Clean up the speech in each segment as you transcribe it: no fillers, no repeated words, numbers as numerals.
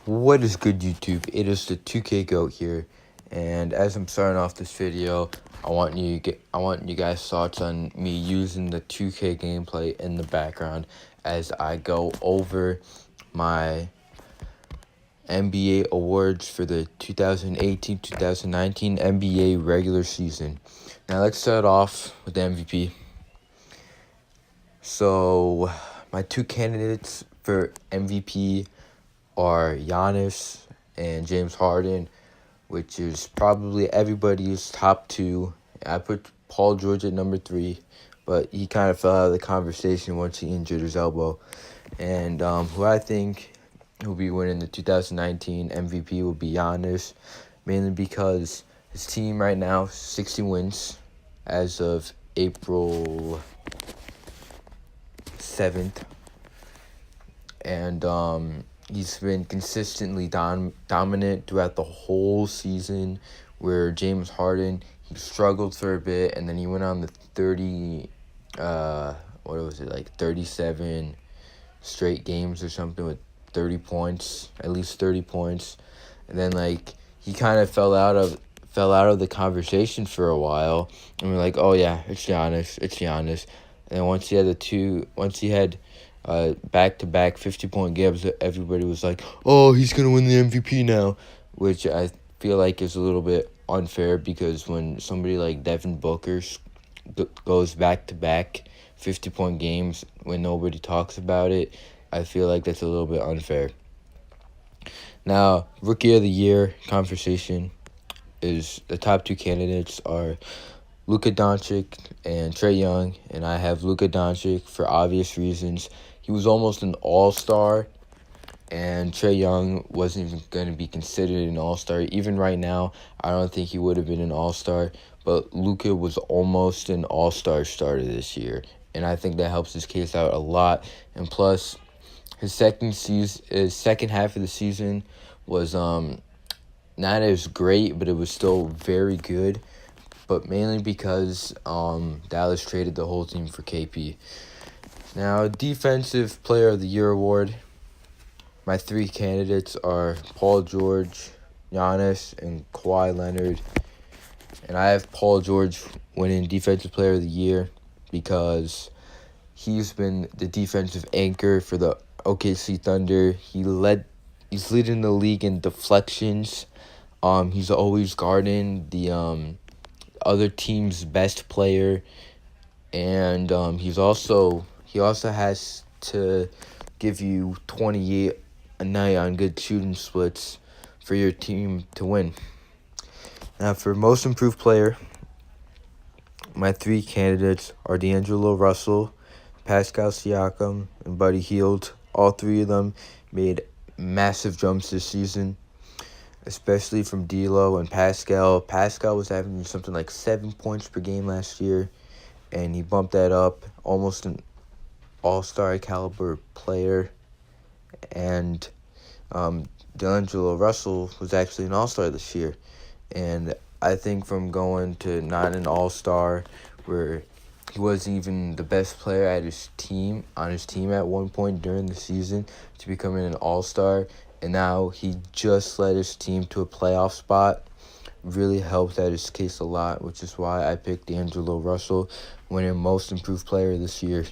What is good, YouTube? It is the 2K Goat here, and as I'm starting off this video, I want you guys' thoughts on me using the 2K gameplay in the background as I go over my NBA awards for the 2018-2019 NBA regular season. Now let's start off with the MVP. So my two candidates for MVP are Giannis and James Harden, which is probably everybody's top two. I put Paul George at number 3, but he kind of fell out of the conversation once he injured his elbow. And who I think will be winning the 2019 MVP will be Giannis, mainly because his team right now 60 wins as of April 7th, and he's been consistently dominant throughout the whole season, where James Harden, he struggled for a bit, and then he went on the 37 straight games or something with 30 points, at least 30 points. And then he kind of fell out of the conversation for a while, and we're like, oh yeah, it's Giannis. And then once he had back-to-back 50-point games, everybody was like, oh, he's going to win the MVP now, which I feel like is a little bit unfair, because when somebody like Devin Booker goes back-to-back 50-point games when nobody talks about it, I feel like that's a little bit unfair. Now, Rookie of the Year conversation is the top two candidates are Luka Doncic and Trae Young, and I have Luka Doncic for obvious reasons. He was almost an all-star, and Trae Young wasn't even going to be considered an all-star. Even right now, I don't think he would have been an all-star, but Luka was almost an all-star starter this year, and I think that helps his case out a lot. And plus, his second half of the season was not as great, but it was still very good. But mainly because Dallas traded the whole team for KP. Now, Defensive Player of the Year award, my 3 candidates are Paul George, Giannis, and Kawhi Leonard. And I have Paul George winning Defensive Player of the Year because he's been the defensive anchor for the OKC Thunder. He's leading the league in deflections. He's always guarding the other team's best player, and he also has to give you 28 a night on good shooting splits for your team to win. Now, for most improved player, my 3 candidates are D'Angelo Russell, Pascal Siakam, and Buddy Hield. All 3 of them made massive jumps this season, especially from D'Lo and Pascal. Pascal was averaging something like 7 points per game last year, and he bumped that up, almost an all-star caliber player. And D'Angelo Russell was actually an all-star this year. And I think from going to not an all-star, where he wasn't even the best player on his team at one point during the season, to becoming an all-star, and now he just led his team to a playoff spot, really helped out his case a lot, which is why I picked D'Angelo Russell winning Most Improved Player this year.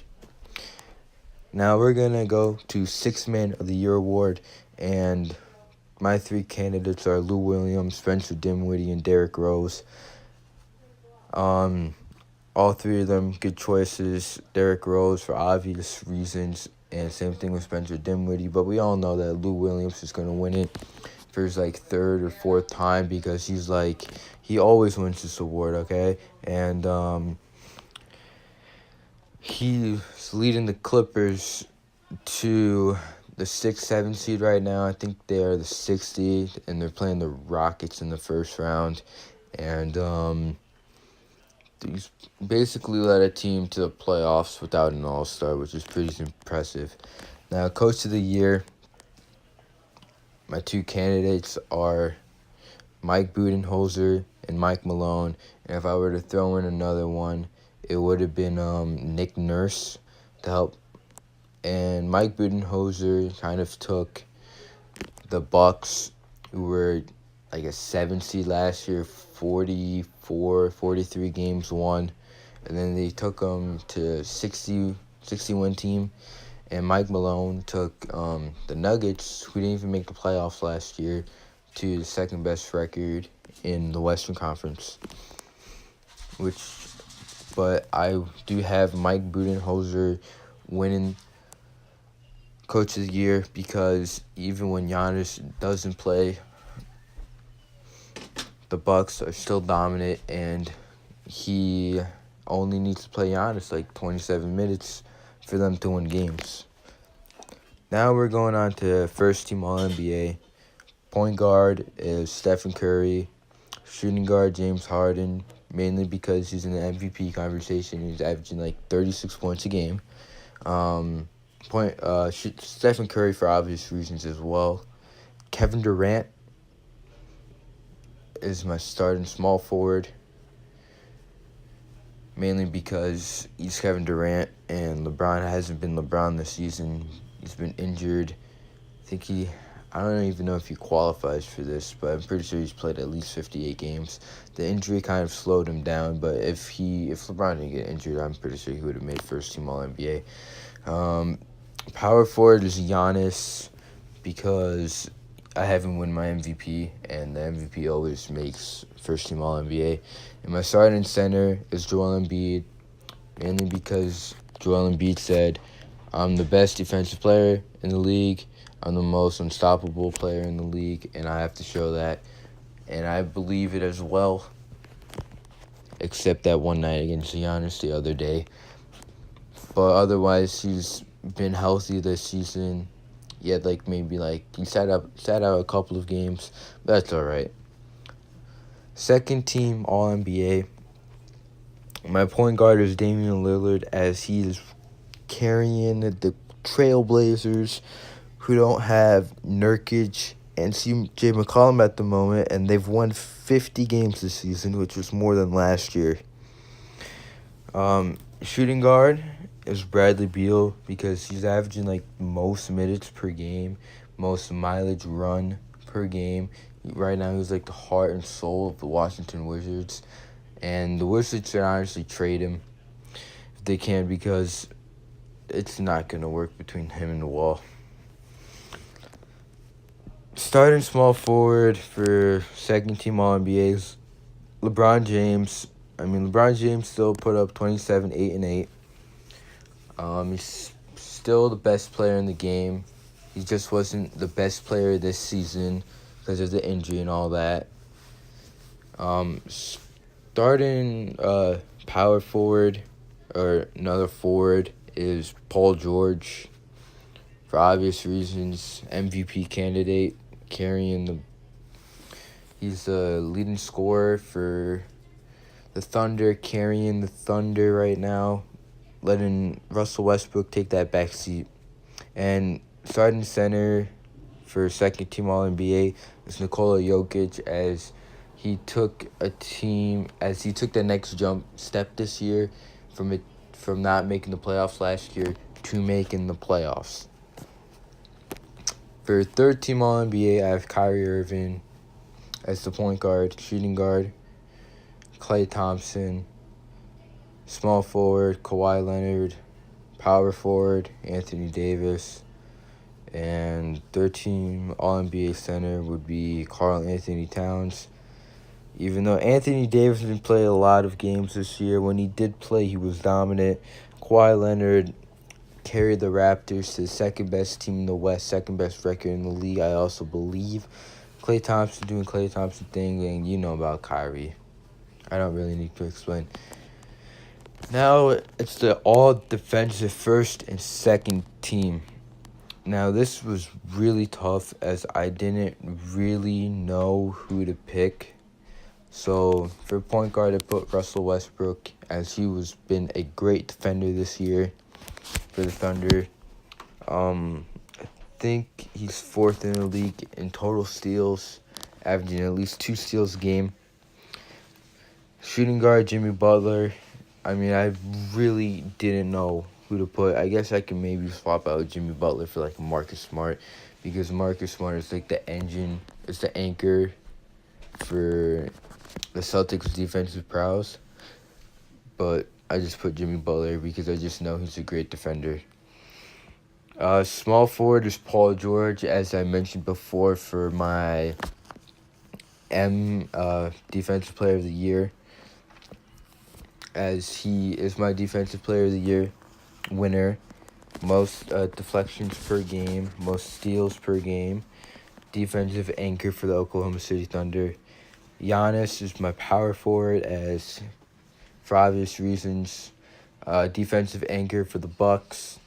Now we're going to go to Sixth Man of the Year award, and my 3 candidates are Lou Williams, Spencer Dinwiddie, and Derrick Rose. All 3 of them good choices. Derrick Rose for obvious reasons, and same thing with Spencer Dinwiddie. But we all know that Lou Williams is going to win it for his 3rd or 4th time, because he always wins this award, okay? And he's leading the Clippers to the 6-7 seed right now. I think they are the 6th seed, and they're playing the Rockets in the first round. And he's basically led a team to the playoffs without an all-star, which is pretty impressive. Now, Coach of the Year, my 2 candidates are Mike Budenholzer and Mike Malone. And if I were to throw in another one, it would have been Nick Nurse to help. And Mike Budenholzer kind of took the Bucks, who were like a 7 seed last year, 43 games won. And then they took them to 60-win team. And Mike Malone took the Nuggets, who didn't even make the playoffs last year, to the second best record in the Western Conference. But I do have Mike Budenholzer winning Coach of the Year, because even when Giannis doesn't play, the Bucks are still dominant, and he only needs to play Giannis like 27 minutes for them to win games. Now we're going on to first team All-NBA. Point guard is Stephen Curry. Shooting guard James Harden, mainly because he's in the MVP conversation. He's averaging like 36 points a game. Stephen Curry for obvious reasons as well. Kevin Durant is my starting small forward, mainly because he's Kevin Durant and LeBron hasn't been LeBron this season. He's been injured. I don't even know if he qualifies for this, but I'm pretty sure he's played at least 58 games. The injury kind of slowed him down, but if LeBron didn't get injured, I'm pretty sure he would have made first team All-NBA. Power forward is Giannis, because I haven't won my MVP, and the MVP always makes first team All-NBA. And my starting center is Joel Embiid, mainly because Joel Embiid said, "I'm the best defensive player in the league. I'm the most unstoppable player in the league, and I have to show that." And I believe it as well, except that one night against Giannis the other day. But otherwise, he's been healthy this season. He had he sat out a couple of games, but that's all right. Second team All-NBA. My point guard is Damian Lillard, as he is carrying the Trailblazers, who don't have Nurkic and CJ McCollum at the moment, and they've won 50 games this season, which was more than last year. Shooting guard is Bradley Beal, because he's averaging most minutes per game, most mileage run per game. Right now he's the heart and soul of the Washington Wizards, and the Wizards should honestly trade him if they can, because it's not going to work between him and the wall. Starting small forward for second team All-NBAs, LeBron James. LeBron James still put up 27, 8, and 8. He's still the best player in the game. He just wasn't the best player this season because of the injury and all that. Starting power forward, or another forward, is Paul George. For obvious reasons, MVP candidate, he's the leading scorer for the Thunder, carrying the Thunder right now, letting Russell Westbrook take that back seat. And starting center for second team All-NBA is Nikola Jokic, as he took the next jump step this year from not making the playoffs last year to making the playoffs. For third team All-NBA, I have Kyrie Irving as the point guard. Shooting guard, Klay Thompson. Small forward, Kawhi Leonard. Power forward, Anthony Davis. And third team All-NBA center would be Karl Anthony Towns. Even though Anthony Davis didn't play a lot of games this year, when he did play, he was dominant. Kawhi Leonard carried the Raptors to the second best team in the West, second best record in the league, I also believe. Klay Thompson doing Klay Thompson thing, and you know about Kyrie. I don't really need to explain. Now it's the all-defensive first and second team. Now this was really tough, as I didn't really know who to pick. So for point guard, I put Russell Westbrook, as he was been a great defender this year for the Thunder. I think he's fourth in the league in total steals, averaging at least 2 steals a game. Shooting guard, Jimmy Butler. I really didn't know who to put. I guess I can maybe swap out Jimmy Butler for Marcus Smart, because Marcus Smart is like the engine, it's the anchor for the Celtics' defensive prowess. But I just put Jimmy Butler because I just know he's a great defender. Small forward is Paul George, as I mentioned before, for my Defensive Player of the Year, as he is my Defensive Player of the Year winner. Most deflections per game, most steals per game, defensive anchor for the Oklahoma City Thunder. Giannis is my power forward, as for obvious reasons. Defensive anchor for the Bucks.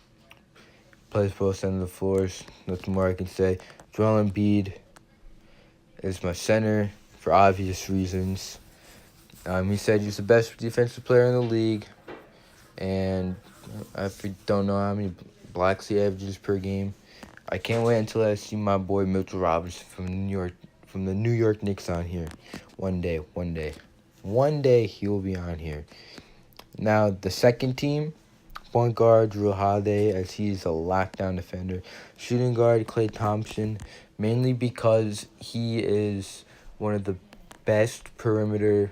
Plays both ends of the floors. Nothing more I can say. Joel Embiid is my center for obvious reasons. He said he's the best defensive player in the league, and if you don't know how many blocks he averages per game, I can't wait until I see my boy Mitchell Robinson from the New York Knicks on here. One day he will be on here. Now the second team, point guard Jrue Holiday, as he's a lockdown defender. Shooting guard Klay Thompson, mainly because he is one of the best perimeter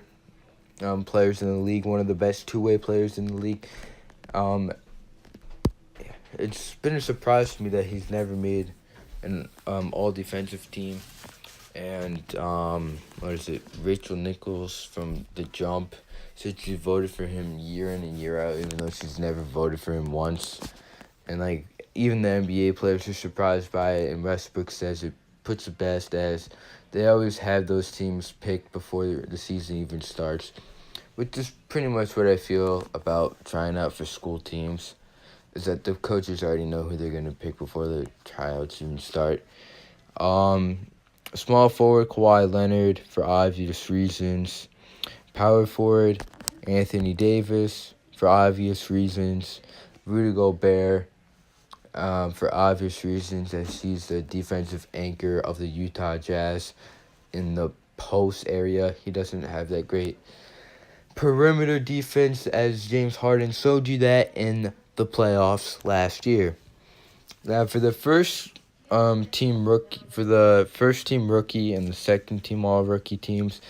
players in the league, one of the best two-way players in the league. It's been a surprise to me that he's never made an all-defensive team. And Rachel Nichols from The Jump said she voted for him year in and year out, even though she's never voted for him once. And like even the NBA players are surprised by it. And Westbrook says it puts it best, as they always have those teams picked before the season even starts, which is pretty much what I feel about trying out for school teams, is that the coaches already know who they're going to pick before the tryouts even start. Small forward Kawhi Leonard, for obvious reasons. Power forward Anthony Davis, for obvious reasons. Rudy Gobert, for obvious reasons, as he's the defensive anchor of the Utah Jazz in the post area. He doesn't have that great perimeter defense as James Harden showed you that in the playoffs last year. Now for the first team rookie and the second team all rookie teams,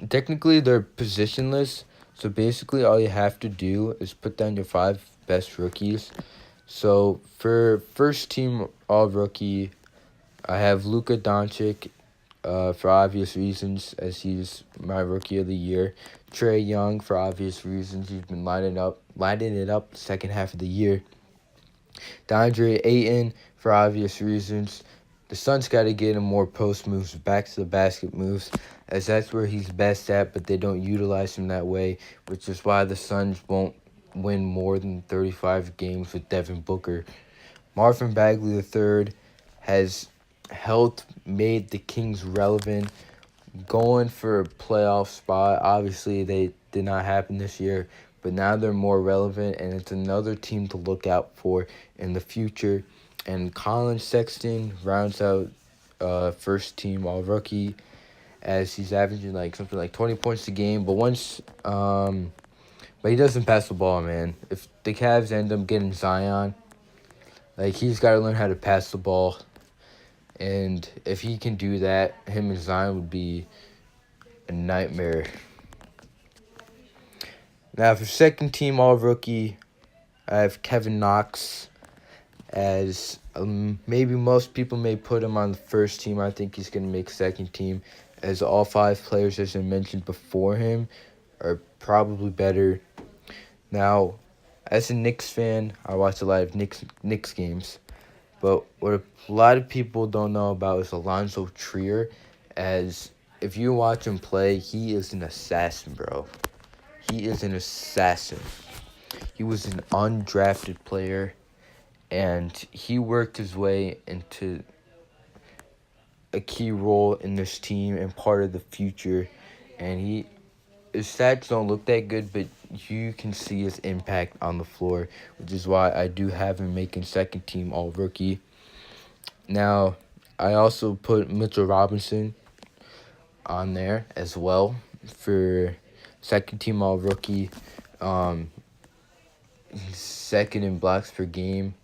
technically they're positionless. So basically all you have to do is put down your 5 best rookies. So for first team all rookie, I have Luka Doncic, for obvious reasons, as he's my rookie of the year. Trae Young, for obvious reasons, he's been lighting it up the second half of the year. DeAndre Ayton, for obvious reasons. The Suns got to get him more post moves, back to the basket moves, as that's where he's best at, but they don't utilize him that way, which is why the Suns won't win more than 35 games with Devin Booker. Marvin Bagley III has made the Kings relevant, going for a playoff spot. Obviously, they did not happen this year, but now they're more relevant, and it's another team to look out for in the future. And Colin Sexton rounds out first team all rookie, as he's averaging something like 20 points a game. But he doesn't pass the ball, man. If the Cavs end up getting Zion, he's got to learn how to pass the ball. And if he can do that, him and Zion would be a nightmare. Now, for second team all rookie, I have Kevin Knox, as maybe most people may put him on the first team. I think he's going to make second team, as all 5 players, as I mentioned before him, are probably better. Now, as a Knicks fan, I watch a lot of Knicks games. But what a lot of people don't know about is Alonzo Trier, as if you watch him play, he is an assassin, bro. He is an assassin. He was an undrafted player, and he worked his way into a key role in this team and part of the future. And his stats don't look that good, but you can see his impact on the floor, which is why I do have him making second team all rookie. Now, I also put Mitchell Robinson on there as well for second team all rookie. He's second in blocks per game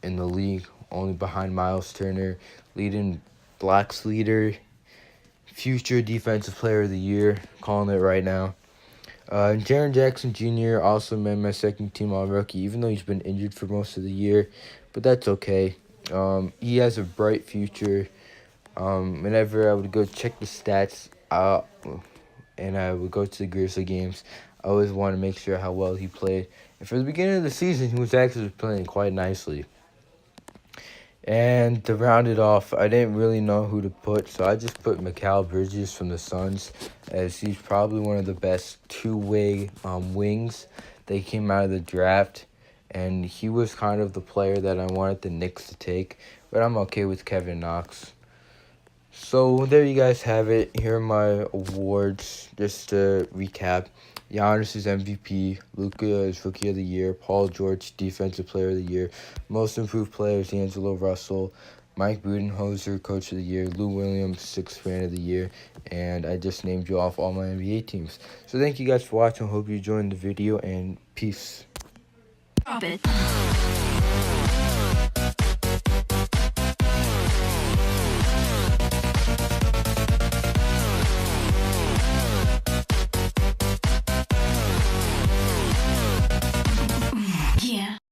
in the league, only behind Miles Turner, leading Black's leader, future Defensive Player of the Year, calling it right now. Jaren Jackson Jr. also made my second team All-Rookie, even though he's been injured for most of the year, but that's okay. He has a bright future. Whenever I would go check the stats out, and I would go to the Grizzly games, I always want to make sure how well he played. And for the beginning of the season, he was actually playing quite nicely. And to round it off, I didn't really know who to put, so I just put Mikal Bridges from the Suns, as he's probably one of the best two-way wings that came out of the draft. And he was kind of the player that I wanted the Knicks to take, but I'm okay with Kevin Knox. So there you guys have it. Here are my awards. Just to recap: Giannis is MVP, Luka is Rookie of the Year, Paul George Defensive Player of the Year, Most Improved Player is D'Angelo Russell, Mike Budenholzer Coach of the Year, Lou Williams Sixth Fan of the Year, and I just named you off all my NBA teams. So thank you guys for watching. Hope you enjoyed the video, and peace. Drop it.